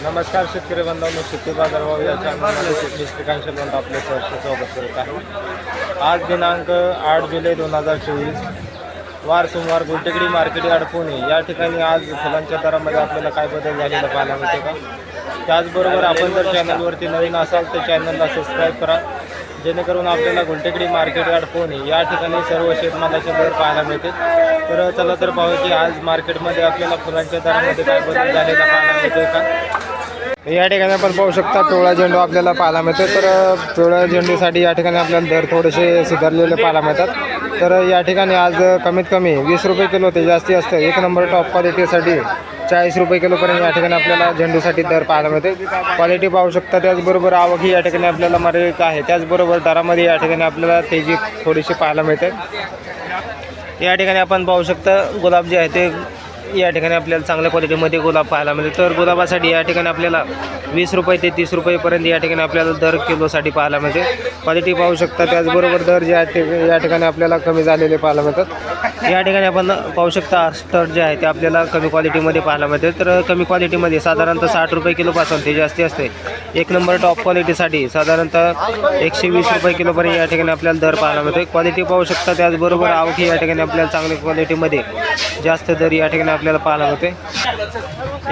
नमस्कार शेतकरी बांधवांनो, शेती बाजारभाव या चॅनलमध्ये मी श्रीकांत शेलवंत आपले सहर्ष स्वागत करत आहे। आज दिनांक 8 जुलै 2024 वार सोमवार गुलटेकडी मार्केट यार्ड पुणे या ठिकाणी आज फुलांच्या दरामध्ये आपल्याला काय बदल झालेला पाहायला मिळते का। त्याचबरोबर आपण जर चॅनलवरती नवीन असाल तर चॅनलला सबस्क्राईब करा, जेणेकरून आपल्याला गुलटेकडी मार्केट यार्ड पुणे या ठिकाणी सर्व शेतमालाचे दर पाहायला मिळते। तर चला तर पाहू की आज मार्केटमध्ये आपल्याला फुलांच्या दरामध्ये काय बदल झालेला पाहायला मिळतोय का। या ठिकाणी आपण पाहू शकता पिवळा झेंडू आपल्याला पाहायला मिळतो। तर पिवळ्या झेंडूसाठी या ठिकाणी आपल्याला दर थोडेसे सुधारलेले पाहायला मिळतात। तर या ठिकाणी आज कमीत कमी 20 रुपये किलो ते जास्ती असतं। एक नंबर टॉप क्वालिटीसाठी 40 रुपये किलोपर्यंत या ठिकाणी आपल्याला झेंडूसाठी दर पाहायला मिळते। क्वालिटी पाहू शकता, त्याचबरोबर आवक या ठिकाणी आपल्याला मर्यादित आहे। त्याचबरोबर दरामध्ये या ठिकाणी आपल्याला तेजी थोडीशी पाहायला मिळते। या ठिकाणी आपण पाहू शकता गुलाब जे आहे ते या ठिकाणी आपल्याला चांगल्या क्वालिटीमध्ये गुलाब पाहायला मिळते। तर गुलाबासाठी या ठिकाणी आपल्याला 20 रुपये ते 30 रुपयेपर्यंत या ठिकाणी आपल्याला दर किलोसाठी पाहायला मिळते। क्वालिटी पाहू शकता, त्याचबरोबर दर जे आहेत ते या ठिकाणी आपल्याला कमी झालेले पाहायला मिळतात। या ठिकाणी आपण पाहू शकता अस्टर जे आहे ते आपल्याला कमी क्वालिटीमध्ये पाहायला मिळते। तर कमी क्वालिटीमध्ये साधारणतः 60 रुपये किलोपासून ते जास्ती असते। एक नंबर टॉप क्वालिटीसाठी साधारणतः 120 रुपये किलोपर्यंत या ठिकाणी आपल्याला दर पाहायला मिळते। क्वालिटी पाहू शकता, त्याचबरोबर आवक या ठिकाणी आपल्याला चांगल्या क्वालिटीमध्ये जास्त दर या ठिकाणी आपल्याला पाहायला मिळते।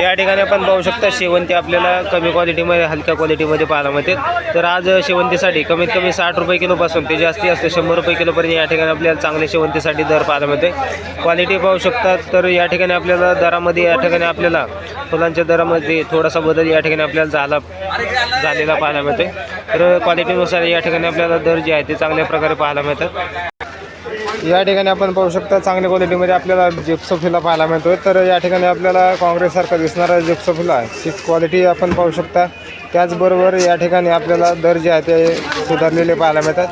या ठिकाणी आपण पाहू शकता शेवंती आपल्याला कमी क्वालिटीमध्ये हलक्या क्वालिटीमध्ये पाहायला मिळते। तर आज शेवंतीसाठी कमीत कमी 60 रुपये किलोपासून ते जास्ती असते 100 रुपये किलोपर्यंत या ठिकाणी आपल्याला चांगले शेवंतीसाठी दर पाहायला मिळते। क्वालिटी पाहू शकता, तर या ठिकाणी आपल्याला दरामध्ये या ठिकाणी आपल्याला फुलांच्या दरामध्ये थोडासा बदल या ठिकाणी आपल्याला झालेला पाहायला मिळते। तर क्वालिटीनुसार या ठिकाणी आपल्याला दर जे आहे ते चांगल्या प्रकारे पाहायला मिळतात। या ठिकाणी आपण पाहू शकता चांगल्या क्वालिटीमध्ये आपल्याला जिप्सोफिला पाहायला मिळतो। तर या ठिकाणी आपल्याला काँग्रेससारखं दिसणारा जिप्सोफिला ची क्वालिटी आपण पाहू शकता। त्याचबरोबर या ठिकाणी आपल्याला दर जे आहे ते सुधारलेले पाहायला मिळतात।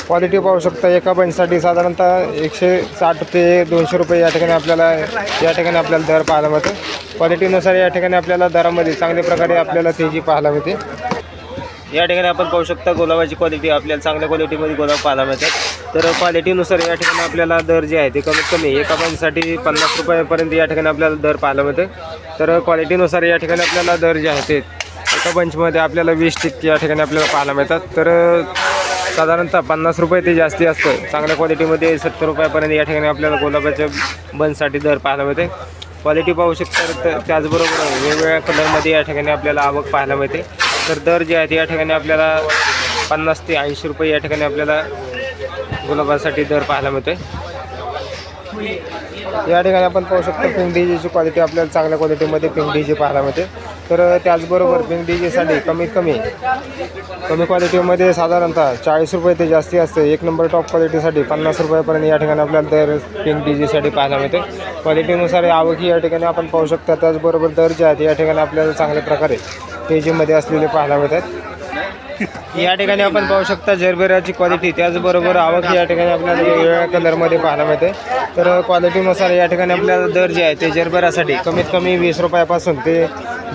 क्वालिटी पाहू शकता, एका बंचसाठी साधारणतः 160 ते 200 रुपये या ठिकाणी आपल्याला दर पाहायला मिळतो। क्वालिटीनुसार या ठिकाणी आपल्याला दरामध्ये चांगल्या प्रकारे आपल्याला तेजी पाहायला मिळते। या ठिकाणी आपण पाहू शकता गुलाबाची क्वालिटी आपल्याला चांगल्या क्वालिटीमध्ये गुलाब पाहायला मिळतात। तर क्वालिटीनुसार या ठिकाणी आपल्याला दर जे आहे ते कमीत कमी एका बंचसाठी 50 रुपयापर्यंत या ठिकाणी आपल्याला दर पाहायला मिळते। तर क्वालिटीनुसार या ठिकाणी आपल्याला दर जे आहे ते एका बंचमध्ये आपल्याला 20 या ठिकाणी आपल्याला पाहायला मिळतात। तर साधारणतः 50 रुपये ते जास्ती असतं। चांगल्या क्वालिटीमध्ये 70 रुपयापर्यंत या ठिकाणी आपल्याला गुलाबाच्या बंचसाठी दर पाहायला मिळते। क्वालिटी पाहू शकता, त्याचबरोबर वेगवेगळ्या कलरमध्ये या ठिकाणी आपल्याला आवक पाहायला मिळते। तर दर जे आहेत या ठिकाणी आपल्याला 50 ते 80 रुपये या ठिकाणी आपल्याला गुलाबासाठी दर पाहायला मिळते। या ठिकाणी आपण पाहू शकतो पिंक डीजीची क्वालिटी आपल्याला चांगल्या क्वालिटीमध्ये पिंक डीजी पाहायला मिळते। तर त्याचबरोबर पिंक डीजीसाठी कमी क्वालिटीमध्ये साधारणतः 40 रुपये ते जास्ती असते। एक नंबर टॉप क्वालिटीसाठी 50 रुपयापर्यंत या ठिकाणी आपल्याला दर पिंक डीजीसाठी पाहायला मिळते। क्वालिटीनुसार आवक या ठिकाणी आपण पाहू शकता। त्याचबरोबर दर जे आहेत या ठिकाणी आपल्याला चांगल्या प्रकारे तेजीमध्ये असलेले पाहायला मिळतात। या ठिकाणी आपण पाहू शकता जरबेराची क्वालिटी, त्याचबरोबर आवक या ठिकाणी आपल्याला वेगवेगळ्या कलरमध्ये पाहायला मिळते। तर क्वालिटीनुसार या ठिकाणी आपल्याला दर जे आहे ते जरबेरासाठी कमीत कमी 20 रुपयापासून ते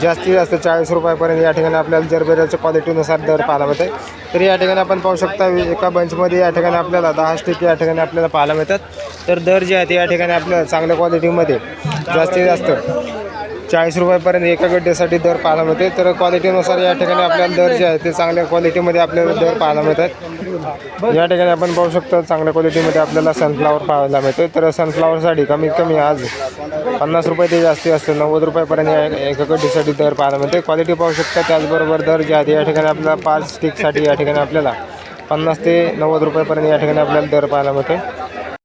जास्तीत जास्त 40 रुपयापर्यंत या ठिकाणी आपल्याला जरबेराच्या क्वालिटीनुसार दर पाहायला मिळते। तर या ठिकाणी आपण पाहू शकता एका बंचमध्ये या ठिकाणी आपल्याला 10 स्टिक या ठिकाणी आपल्याला पाहायला मिळतात। तर दर जे आहे ते या ठिकाणी आपल्याला चांगल्या क्वालिटीमध्ये जास्तीत जास्त 40 रुपयापर्यंत एका गड्डेसाठी दर पाहायला मिळते। तर क्वालिटीनुसार या ठिकाणी आपल्याला दर जे आहे ते चांगल्या क्वालिटीमध्ये आपल्याला दर पाहायला मिळतात। या ठिकाणी आपण पाहू शकतो चांगल्या क्वालिटीमध्ये आपल्याला सनफ्लावर पाहायला मिळतो। तर सनफ्लावरसाठी कमीत कमी आज 50 रुपये ते जास्ती असते 90 रुपयापर्यंत एका गड्डीसाठी दर पाहायला मिळते। क्वालिटी पाहू शकता, त्याचबरोबर दर जे आहे या ठिकाणी आपल्याला 5 स्टिकसाठी या ठिकाणी आपल्याला 50 ते 90 रुपयापर्यंत या ठिकाणी आपल्याला दर पाहायला मिळते।